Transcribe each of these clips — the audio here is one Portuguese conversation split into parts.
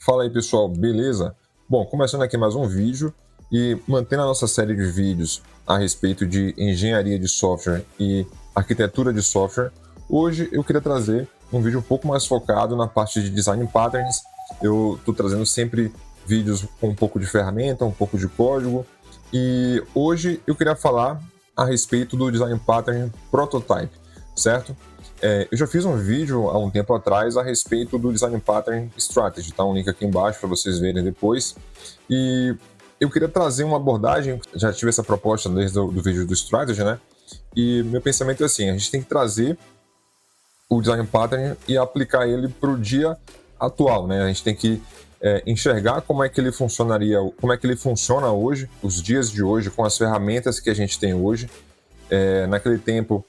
Fala aí pessoal, beleza? Bom, começando aqui mais um vídeo e mantendo a nossa série de vídeos a respeito de engenharia de software e arquitetura de software, hoje eu queria trazer um vídeo um pouco mais focado na parte de design patterns. Eu estou trazendo sempre vídeos com um pouco de ferramenta, um pouco de código, e hoje eu queria falar a respeito do design pattern prototype, certo? Eu já fiz um vídeo há um tempo atrás a respeito do Design Pattern Strategy, tá? Um link aqui embaixo para vocês verem depois. E eu queria trazer uma abordagem, já tive essa proposta desde o vídeo do Strategy, né? E meu pensamento é assim, a gente tem que trazer o Design Pattern e aplicar ele para o dia atual, né? A gente tem que enxergar como é que ele funcionaria, como é que ele funciona hoje, os dias de hoje, com as ferramentas que a gente tem hoje. Naquele tempo,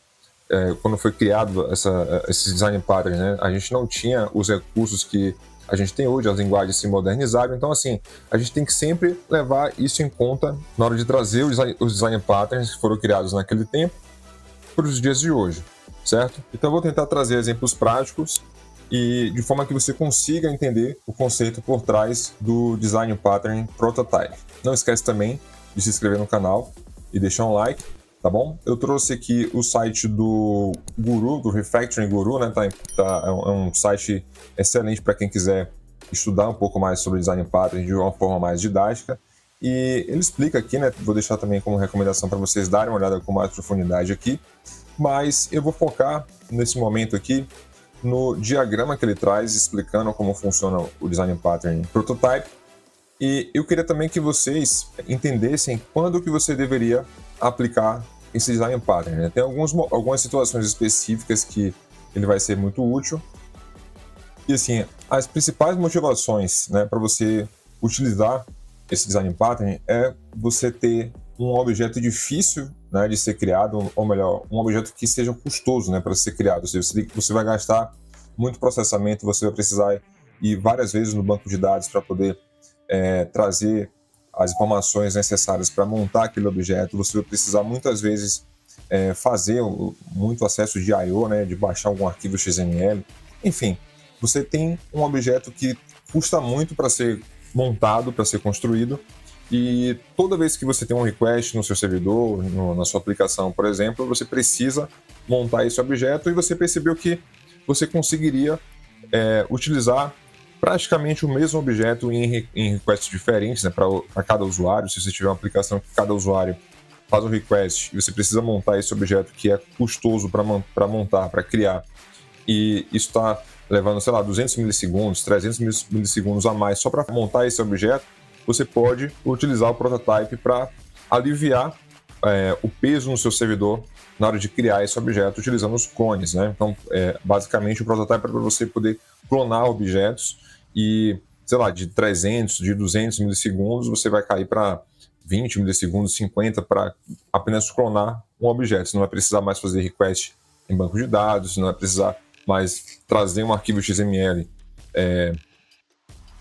quando foi criado esse design pattern, né, a gente não tinha os recursos que a gente tem hoje, as linguagens se modernizaram, então assim, a gente tem que sempre levar isso em conta na hora de trazer os design patterns que foram criados naquele tempo para os dias de hoje, certo? Então eu vou tentar trazer exemplos práticos e de forma que você consiga entender o conceito por trás do design pattern prototype. Não esquece também de se inscrever no canal e deixar um like. Tá bom? Eu trouxe aqui o site do Guru, do Refactoring Guru, né? É um site excelente para quem quiser estudar um pouco mais sobre design pattern de uma forma mais didática. E ele explica aqui, né? Vou deixar também como recomendação para vocês darem uma olhada com mais profundidade aqui. Mas eu vou focar nesse momento aqui no diagrama que ele traz, explicando como funciona o design pattern prototype. E eu queria também que vocês entendessem quando que você deveria aplicar esse design pattern, né? Tem algumas situações específicas que ele vai ser muito útil. E assim, as principais motivações, né, para você utilizar esse design pattern é você ter um objeto difícil, né, de ser criado, ou melhor, um objeto que seja custoso, né, para ser criado. Ou seja, você vai gastar muito processamento, você vai precisar ir várias vezes no banco de dados para poder trazer as informações necessárias para montar aquele objeto. Você vai precisar muitas vezes fazer muito acesso de I/O, né, de baixar algum arquivo XML. Enfim, você tem um objeto que custa muito para ser montado, para ser construído, e toda vez que você tem um request no seu servidor, na sua aplicação, por exemplo, você precisa montar esse objeto, e você percebeu que você conseguiria utilizar praticamente o mesmo objeto em requests diferentes, né, para cada usuário. Se você tiver uma aplicação que cada usuário faz um request e você precisa montar esse objeto que é custoso para montar, para criar, e isso está levando, sei lá, 200 milissegundos, 300 milissegundos a mais só para montar esse objeto, você pode utilizar o prototype para aliviar o peso no seu servidor na hora de criar esse objeto utilizando os clones, né? Então, basicamente, o prototype é para você poder clonar objetos e, sei lá, de 300, de 200 milissegundos, você vai cair para 20 milissegundos, 50, para apenas clonar um objeto. Você não vai precisar mais fazer request em banco de dados, você não vai precisar mais trazer um arquivo XML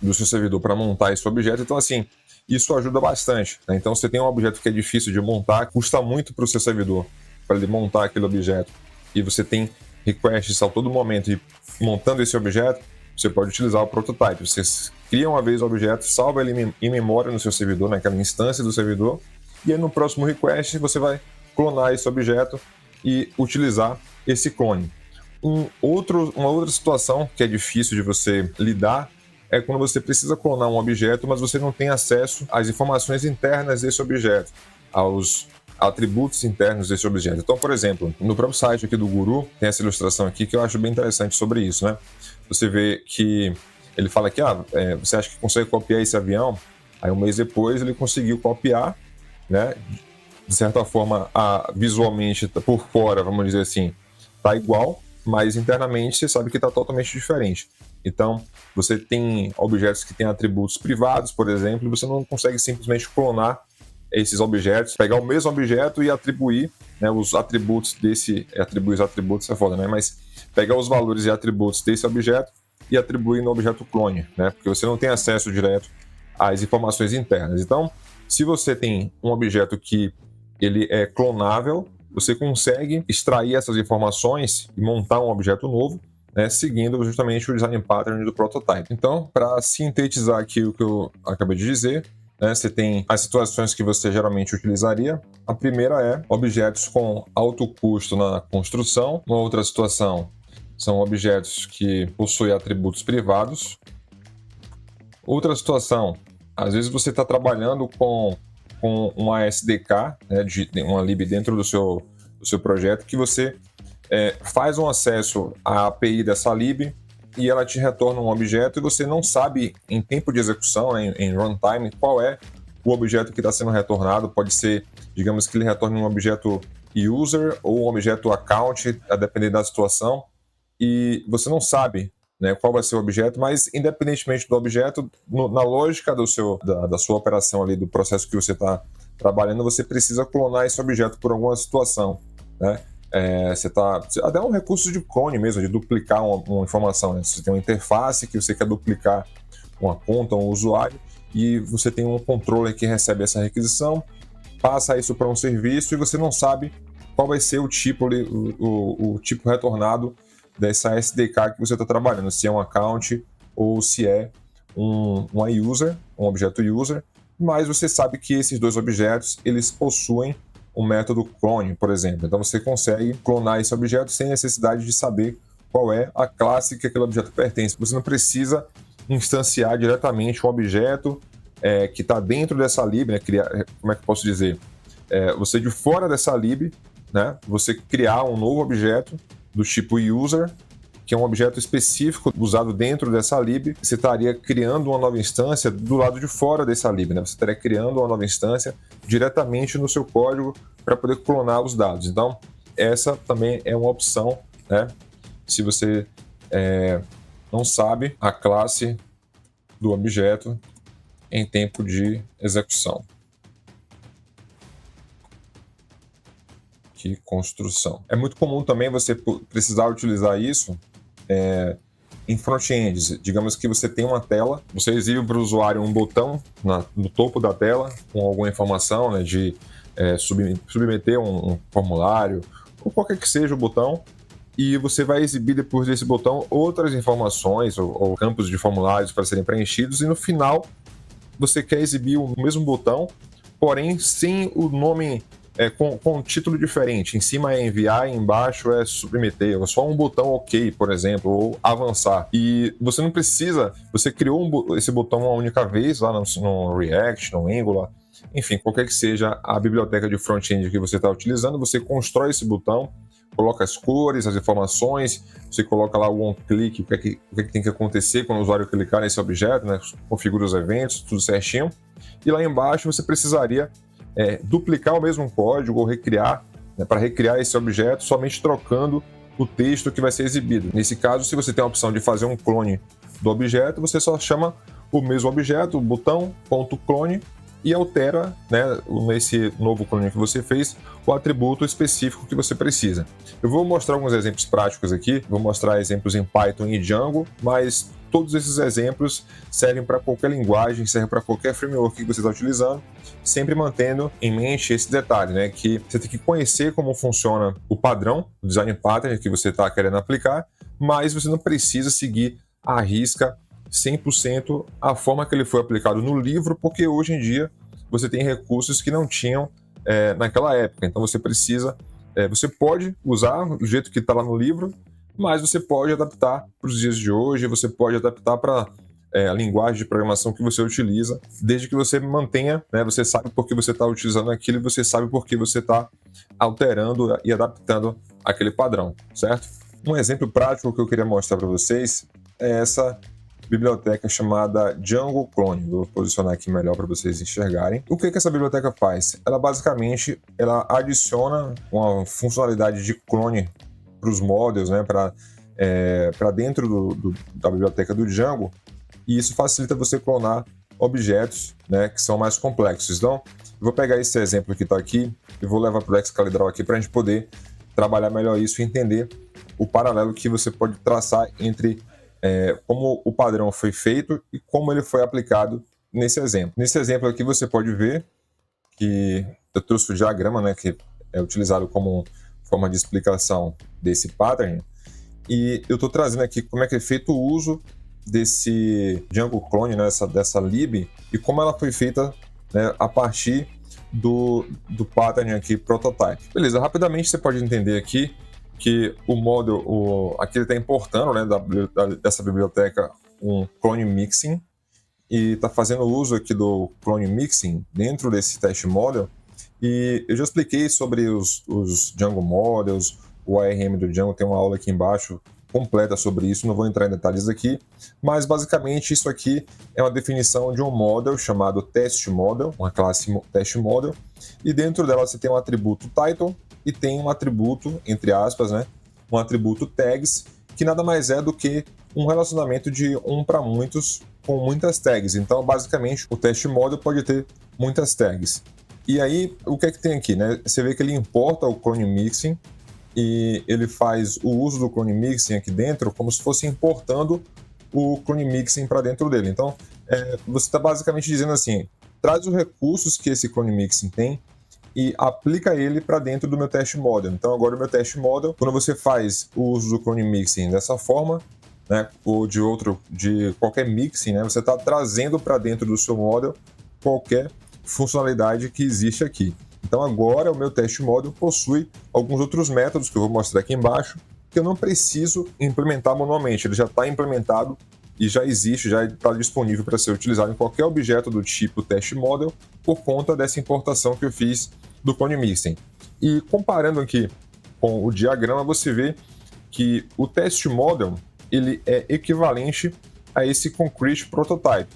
do seu servidor para montar esse objeto. Então, assim, isso ajuda bastante, né? Então, você tem um objeto que é difícil de montar, custa muito para o seu servidor para ele montar aquele objeto, e você tem requests a todo momento, e montando esse objeto, você pode utilizar o prototype. Você cria uma vez o objeto, salva ele em memória no seu servidor, naquela instância do servidor, e aí no próximo request você vai clonar esse objeto e utilizar esse clone. Uma outra situação que é difícil de você lidar é quando você precisa clonar um objeto, mas você não tem acesso às informações internas desse objeto, aos atributos internos desse objeto. Então, por exemplo, no próprio site aqui do Guru, tem essa ilustração aqui que eu acho bem interessante sobre isso, né? Você vê que ele fala que você acha que consegue copiar esse avião, aí um mês depois ele conseguiu copiar, né? De certa forma, visualmente, por fora, vamos dizer assim, tá igual, mas internamente você sabe que está totalmente diferente. Então, você tem objetos que têm atributos privados, por exemplo, e você não consegue simplesmente clonar esses objetos, pegar o mesmo objeto e atribuir, né, os atributos desse... Atribuir os atributos é foda, né? Mas pegar os valores e atributos desse objeto e atribuir no objeto clone, né? Porque você não tem acesso direto às informações internas. Então, se você tem um objeto que ele é clonável, você consegue extrair essas informações e montar um objeto novo, né, seguindo justamente o design pattern do prototype. Então, para sintetizar aqui o que eu acabei de dizer, né, você tem as situações que você geralmente utilizaria. A primeira é objetos com alto custo na construção. Uma outra situação são objetos que possuem atributos privados. Outra situação, às vezes você está trabalhando com uma SDK, né, uma lib dentro do seu projeto, que você faz um acesso à API dessa lib e ela te retorna um objeto e você não sabe em tempo de execução, né, em runtime, qual é o objeto que está sendo retornado. Pode ser, digamos que ele retorne um objeto user ou um objeto account, a depender da situação, e você não sabe, né, qual vai ser o objeto, mas independentemente do objeto, na lógica da sua operação ali, do processo que você está trabalhando, você precisa clonar esse objeto por alguma situação, né? Até um recurso de clone mesmo, de duplicar uma informação, né? Você tem uma interface que você quer duplicar uma conta, um usuário, e você tem um controller que recebe essa requisição, passa isso para um serviço e você não sabe qual vai ser o tipo retornado dessa SDK que você está trabalhando, se é um account ou se é um objeto user, mas você sabe que esses dois objetos eles possuem um método clone, por exemplo. Então você consegue clonar esse objeto sem necessidade de saber qual é a classe que aquele objeto pertence. Você não precisa instanciar diretamente um objeto que está dentro dessa lib, né? Como é que eu posso dizer? Você de fora dessa lib, né? Você criar um novo objeto do tipo user, que é um objeto específico usado dentro dessa lib. Você estaria criando uma nova instância do lado de fora dessa lib, né? Você estaria criando uma nova instância diretamente no seu código para poder clonar os dados. Então, essa também é uma opção, né? Se você não sabe a classe do objeto em tempo de execução. Que construção. É muito comum também você precisar utilizar isso em front-ends. Digamos que você tem uma tela, você exibe para o usuário um botão no topo da tela com alguma informação, né, de submeter um formulário, ou qualquer que seja o botão, e você vai exibir depois desse botão outras informações ou campos de formulários para serem preenchidos, e no final você quer exibir o mesmo botão, porém sem o nome, com um título diferente. Em cima é enviar e embaixo é submeter, ou só um botão OK, por exemplo, ou avançar. E você não precisa, você criou esse botão uma única vez lá no React, no Angular, enfim, qualquer que seja a biblioteca de front-end que você está utilizando, você constrói esse botão, coloca as cores, as informações, você coloca lá o on-click, o que é que tem que acontecer quando o usuário clicar nesse objeto, né? Configura os eventos, tudo certinho. E lá embaixo você precisaria duplicar o mesmo código ou recriar, né, para recriar esse objeto, somente trocando o texto que vai ser exibido. Nesse caso, se você tem a opção de fazer um clone do objeto, você só chama o mesmo objeto, o botão.clone, e altera, né, nesse novo clone que você fez, o atributo específico que você precisa. Eu vou mostrar alguns exemplos práticos aqui, vou mostrar exemplos em Python e Django, mas todos esses exemplos servem para qualquer linguagem, servem para qualquer framework que você está utilizando, sempre mantendo em mente esse detalhe, né, que você tem que conhecer como funciona o padrão, o design pattern que você está querendo aplicar, mas você não precisa seguir à risca 100% a forma que ele foi aplicado no livro, porque hoje em dia você tem recursos que não tinham naquela época. Então você pode usar do jeito que está lá no livro, mas você pode adaptar para os dias de hoje, você pode adaptar para a linguagem de programação que você utiliza, desde que você mantenha, né, você sabe por que você está utilizando aquilo e você sabe por que você está alterando e adaptando aquele padrão, certo? Um exemplo prático que eu queria mostrar para vocês é essa biblioteca chamada Django Clone. Vou posicionar aqui melhor para vocês enxergarem. O que essa biblioteca faz? Ela basicamente adiciona uma funcionalidade de clone para os models, né, para dentro da biblioteca do Django, e isso facilita você clonar objetos, né, que são mais complexos. Então, eu vou pegar esse exemplo que está aqui e vou levar para o Excalibur aqui para a gente poder trabalhar melhor isso e entender o paralelo que você pode traçar entre como o padrão foi feito e como ele foi aplicado nesse exemplo. Nesse exemplo aqui você pode ver que eu trouxe o diagrama, né, que é utilizado como forma de explicação desse pattern, e eu estou trazendo aqui como é que é feito o uso desse Django Clone, né, dessa lib, e como ela foi feita, né, a partir do pattern aqui, prototype. Beleza, rapidamente você pode entender aqui que o model, aqui ele está importando, né, dessa biblioteca um clone mixing, e está fazendo uso aqui do clone mixing dentro desse test model. E eu já expliquei sobre os Django models, o ARM do Django, tem uma aula aqui embaixo completa sobre isso, não vou entrar em detalhes aqui, mas basicamente isso aqui é uma definição de um model chamado test model, uma classe test model, e dentro dela você tem um atributo title e tem um atributo, entre aspas, né, um atributo tags, que nada mais é do que um relacionamento de um para muitos com muitas tags. Então, basicamente, o test model pode ter muitas tags. E aí, o que é que tem aqui, né? Você vê que ele importa o clone mixing e ele faz o uso do clone mixing aqui dentro como se fosse importando o clone mixing para dentro dele. Então, você está basicamente dizendo assim, traz os recursos que esse clone mixing tem e aplica ele para dentro do meu test model. Então, agora o meu test model, quando você faz o uso do clone mixing dessa forma, né, ou de qualquer mixing, né, você está trazendo para dentro do seu model qualquer funcionalidade que existe aqui. Então agora o meu test model possui alguns outros métodos que eu vou mostrar aqui embaixo, que eu não preciso implementar manualmente, ele já está implementado e já existe, já está disponível para ser utilizado em qualquer objeto do tipo test model por conta dessa importação que eu fiz do clone mixing. E comparando aqui com o diagrama, você vê que o test model ele é equivalente a esse concrete prototype.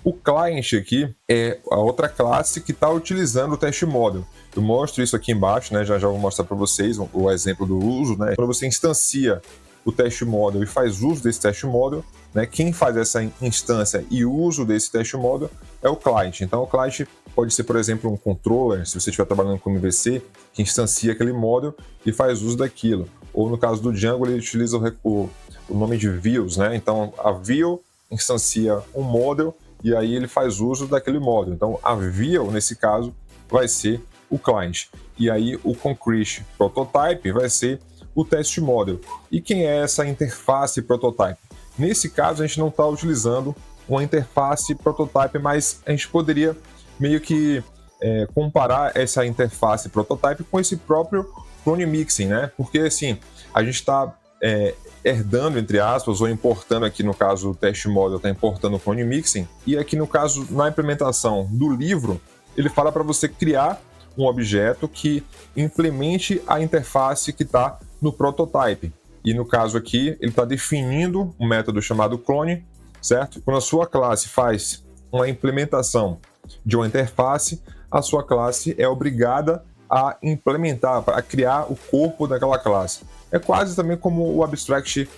O client aqui é a outra classe que está utilizando o test model. Eu mostro isso aqui embaixo, né? Já vou mostrar para vocês o exemplo do uso, né? Quando você instancia o test model e faz uso desse test model, né? Quem faz essa instância e uso desse test model é o client. Então, o client pode ser, por exemplo, um controller, se você estiver trabalhando com MVC, que instancia aquele model e faz uso daquilo. Ou no caso do Django, ele utiliza o nome de views, né? Então, a view instancia um model e aí ele faz uso daquele model. Então, a view, nesse caso, vai ser o client. E aí, o concrete prototype vai ser o test model. E quem é essa interface prototype? Nesse caso, a gente não está utilizando uma interface prototype, mas a gente poderia meio que comparar essa interface prototype com esse próprio clone mixing, né? Porque, assim, a gente está herdando, entre aspas, ou importando aqui, no caso, o test model está importando o clone mixing, e aqui, no caso, na implementação do livro, ele fala para você criar um objeto que implemente a interface que está no prototype. E no caso aqui, ele está definindo um método chamado clone, certo? Quando a sua classe faz uma implementação de uma interface, a sua classe é obrigada a implementar, a criar o corpo daquela classe. É quase também como o abstract,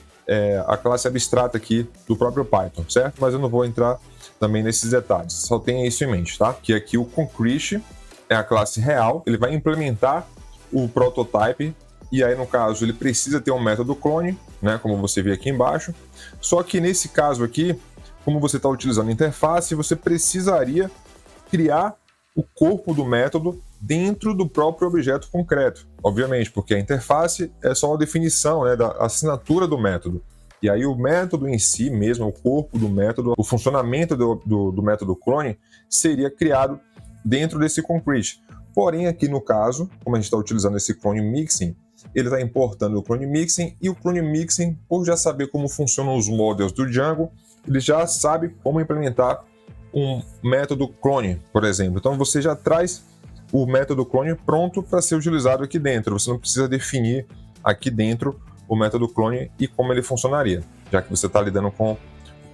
a classe abstrata aqui do próprio Python, certo? Mas eu não vou entrar também nesses detalhes, só tenha isso em mente, tá? Que aqui o concrete é a classe real, ele vai implementar o prototype, e aí no caso ele precisa ter um método clone, né, como você vê aqui embaixo, só que nesse caso aqui, como você está utilizando a interface, você precisaria criar o corpo do método dentro do próprio objeto concreto, obviamente, porque a interface é só uma definição, né, da assinatura do método. E aí o método em si mesmo, o corpo do método, o funcionamento do método clone seria criado dentro desse concrete. Porém, aqui no caso, como a gente está utilizando esse clone mixing, ele está importando o clone mixing, e o clone mixing, por já saber como funcionam os models do Django, ele já sabe como implementar um método clone, por exemplo. Então você já traz o método clone pronto para ser utilizado aqui dentro. Você não precisa definir aqui dentro o método clone e como ele funcionaria, já que você está lidando com o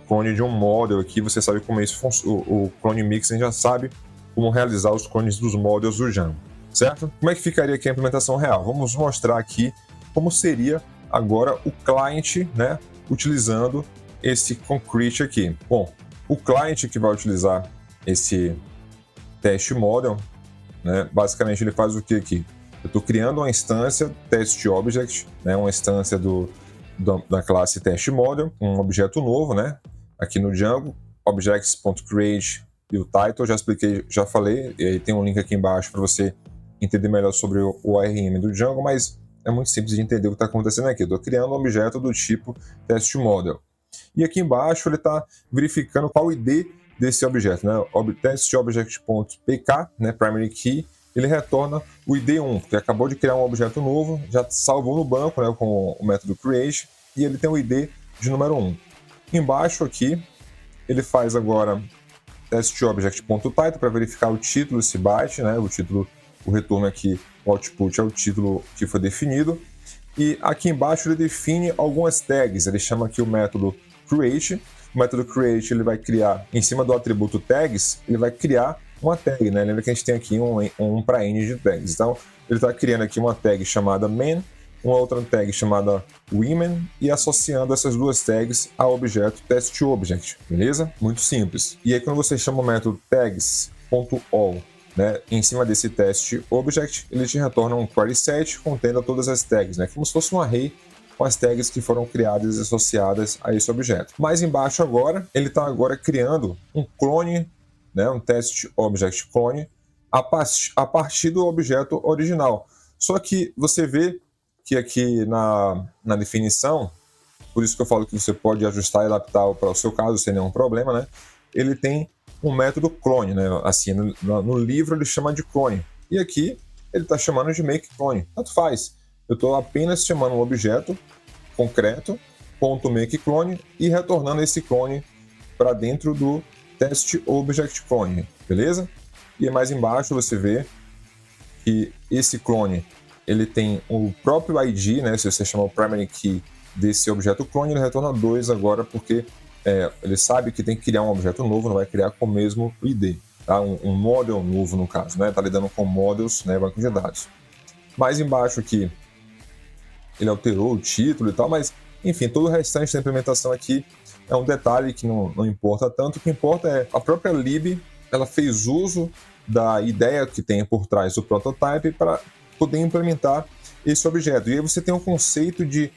clone de um model aqui, você sabe como isso funciona. O clone mixing já sabe como realizar os clones dos models do Django, certo? Como é que ficaria aqui a implementação real? Vamos mostrar aqui como seria agora o client, né, utilizando esse concrete aqui. Bom, o client que vai utilizar esse test model, né, basicamente ele faz o que aqui? Eu estou criando uma instância test object, né, uma instância da classe test model, um objeto novo, né, aqui no Django, objects.create e o title, já expliquei, já falei, e aí tem um link aqui embaixo para você entender melhor sobre o ARM do Django, mas é muito simples de entender o que está acontecendo aqui. Eu estou criando um objeto do tipo testModel. E aqui embaixo ele está verificando qual o ID desse objeto, né? TestObject.pk, né? Primary Key, ele retorna o ID 1, porque acabou de criar um objeto novo, já salvou no banco, né? Com o método create, e ele tem o ID de número 1. Embaixo aqui, ele faz agora TestObject.title para verificar o título se bate, né? O título, o retorno aqui, o output é o título que foi definido. E aqui embaixo ele define algumas tags, ele chama aqui o método create. O método create ele vai criar, em cima do atributo tags, ele vai criar uma tag, né? Lembra que a gente tem aqui um para n de tags. Então, ele está criando aqui uma tag chamada man, uma outra tag chamada women e associando essas duas tags ao objeto testObject, beleza? Muito simples. E aí quando você chama o método tags.all, né, em cima desse testObject, ele te retorna um query set contendo todas as tags, né, como se fosse um array com as tags que foram criadas e associadas a esse objeto. Mais embaixo agora, ele está agora criando um clone, né, um testObject clone, a partir do objeto original. Só que você vê que aqui na definição, por isso que eu falo que você pode ajustar e adaptar para o seu caso sem nenhum problema, né? Ele tem um método clone, né? Assim, no livro ele chama de clone. E aqui ele está chamando de make clone. Tanto faz. Eu estou apenas chamando um objeto concreto, .make clone, e retornando esse clone para dentro do testObject clone, beleza? E mais embaixo você vê que esse clone ele tem o próprio ID, né? Se você chamar o primary key desse objeto clone, ele retorna 2 agora, porque ele sabe que tem que criar um objeto novo, não vai criar com o mesmo ID, tá? Um model novo no caso, né? Tá lidando com models, né? Banco de dados. Mais embaixo aqui, ele alterou o título e tal, mas enfim, todo o restante da implementação aqui é um detalhe que não importa tanto. O que importa é a própria lib, ela fez uso da ideia que tem por trás do prototype para poder implementar esse objeto. E aí você tem um conceito de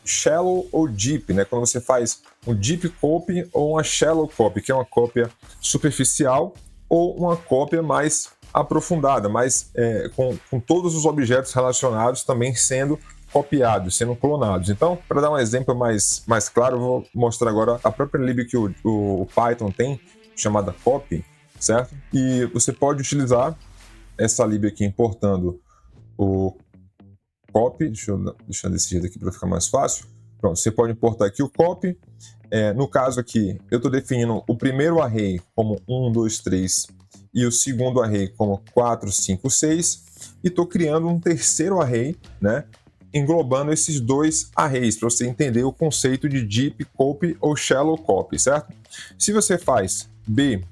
shallow ou deep, né? Quando você faz um deep copy ou uma shallow copy, que é uma cópia superficial, ou uma cópia mais aprofundada, mais com todos os objetos relacionados também sendo copiados, sendo clonados. Então, para dar um exemplo mais claro, eu vou mostrar agora a própria lib que o Python tem, chamada copy, certo? E você pode utilizar essa lib aqui importando o copy, deixa eu deixar desse jeito aqui para ficar mais fácil. Pronto, você pode importar aqui o copy. No caso aqui, eu estou definindo o primeiro array como 1, 2, 3 e o segundo array como 4, 5, 6 e estou criando um terceiro array, né, englobando esses dois arrays para você entender o conceito de deep copy ou shallow copy, certo? Se você faz B,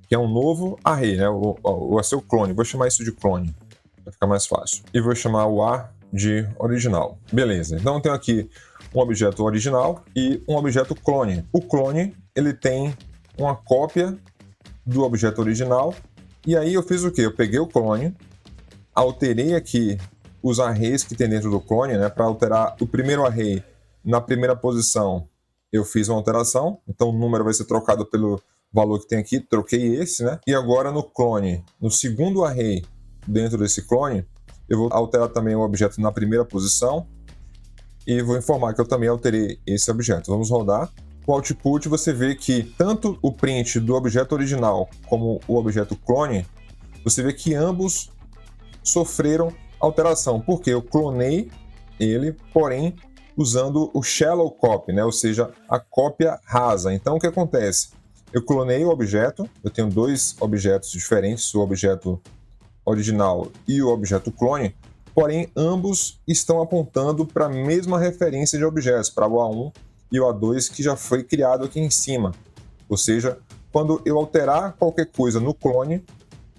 que é um novo array, né, o seu clone, vou chamar isso de clone, para ficar mais fácil, e vou chamar o A de original. Beleza, então eu tenho aqui um objeto original e um objeto clone. O clone, ele tem uma cópia do objeto original, e aí eu fiz o quê? Eu peguei o clone, alterei aqui os arrays que tem dentro do clone, né, para alterar o primeiro array na primeira posição, eu fiz uma alteração, então o número vai ser trocado pelo valor que tem aqui, troquei esse, né, e agora no clone, no segundo array dentro desse clone, eu vou alterar também o objeto na primeira posição e vou informar que eu também alterei esse objeto. Vamos rodar. O output você vê que tanto o print do objeto original como o objeto clone, você vê que ambos sofreram alteração, porque eu clonei ele, porém usando o shallow copy, né? Ou seja, a cópia rasa. Então o que acontece? Eu clonei o objeto, eu tenho dois objetos diferentes, o objeto original e o objeto clone, porém ambos estão apontando para a mesma referência de objetos, para o A1 e o A2 que já foi criado aqui em cima. Ou seja, quando eu alterar qualquer coisa no clone,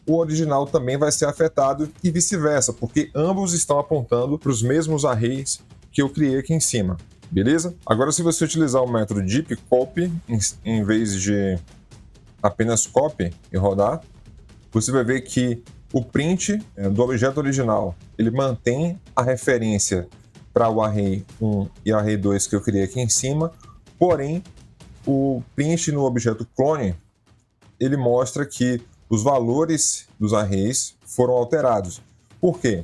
o original também vai ser afetado e vice-versa, porque ambos estão apontando para os mesmos arrays que eu criei aqui em cima. Beleza? Agora, se você utilizar o método deep copy, em vez de apenas copy e rodar, você vai ver que o print do objeto original, ele mantém a referência para o array 1 e o array 2 que eu criei aqui em cima, porém, o print no objeto clone, ele mostra que os valores dos arrays foram alterados. Por quê?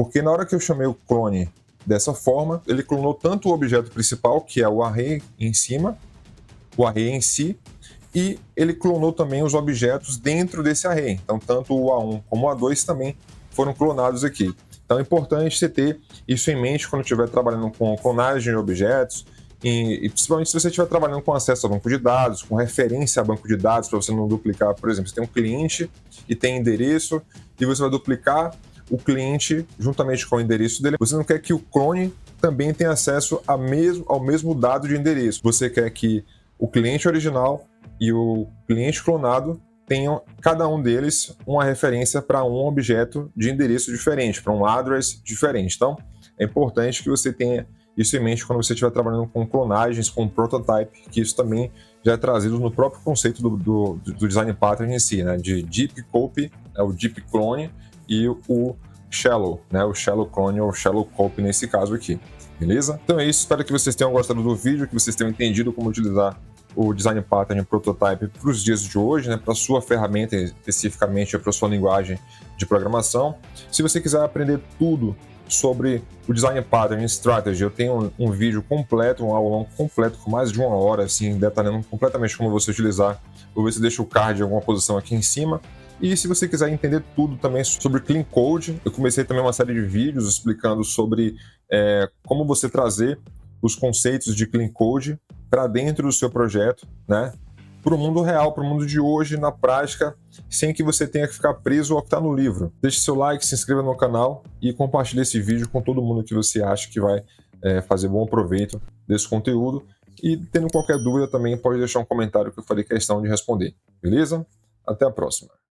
Porque na hora que eu chamei o clone dessa forma, ele clonou tanto o objeto principal, que é o array em cima, o array em si, e ele clonou também os objetos dentro desse array. Então, tanto o A1 como o A2 também foram clonados aqui. Então, é importante você ter isso em mente quando estiver trabalhando com clonagem de objetos, e principalmente se você estiver trabalhando com acesso a banco de dados, com referência a banco de dados, para você não duplicar. Por exemplo, você tem um cliente e tem endereço, e você vai duplicar o cliente juntamente com o endereço dele. Você não quer que o clone também tenha acesso ao mesmo dado de endereço. Você quer que o cliente original e o cliente clonado tenham, cada um deles, uma referência para um objeto de endereço diferente, para um address diferente. Então, é importante que você tenha isso em mente quando você estiver trabalhando com clonagens, com prototype, que isso também já é trazido no próprio conceito do design pattern em si, né? De deep copy, o deep clone, e o shallow, né? O shallow clone ou shallow copy nesse caso aqui. Beleza? Então é isso, espero que vocês tenham gostado do vídeo, que vocês tenham entendido como utilizar o design pattern prototype para os dias de hoje, né, para a sua ferramenta especificamente, para a sua linguagem de programação. Se você quiser aprender tudo sobre o design pattern strategy, eu tenho um vídeo completo, um aulão completo com mais de 1 hora, assim, detalhando completamente como você utilizar. Vou ver se deixa o card em alguma posição aqui em cima. E se você quiser entender tudo também sobre Clean Code, eu comecei também uma série de vídeos explicando sobre como você trazer os conceitos de Clean Code para dentro do seu projeto, né? Para o mundo real, para o mundo de hoje, na prática, sem que você tenha que ficar preso ao que está no livro. Deixe seu like, se inscreva no canal e compartilhe esse vídeo com todo mundo que você acha que vai fazer bom proveito desse conteúdo. E tendo qualquer dúvida também pode deixar um comentário que eu farei questão de responder. Beleza? Até a próxima.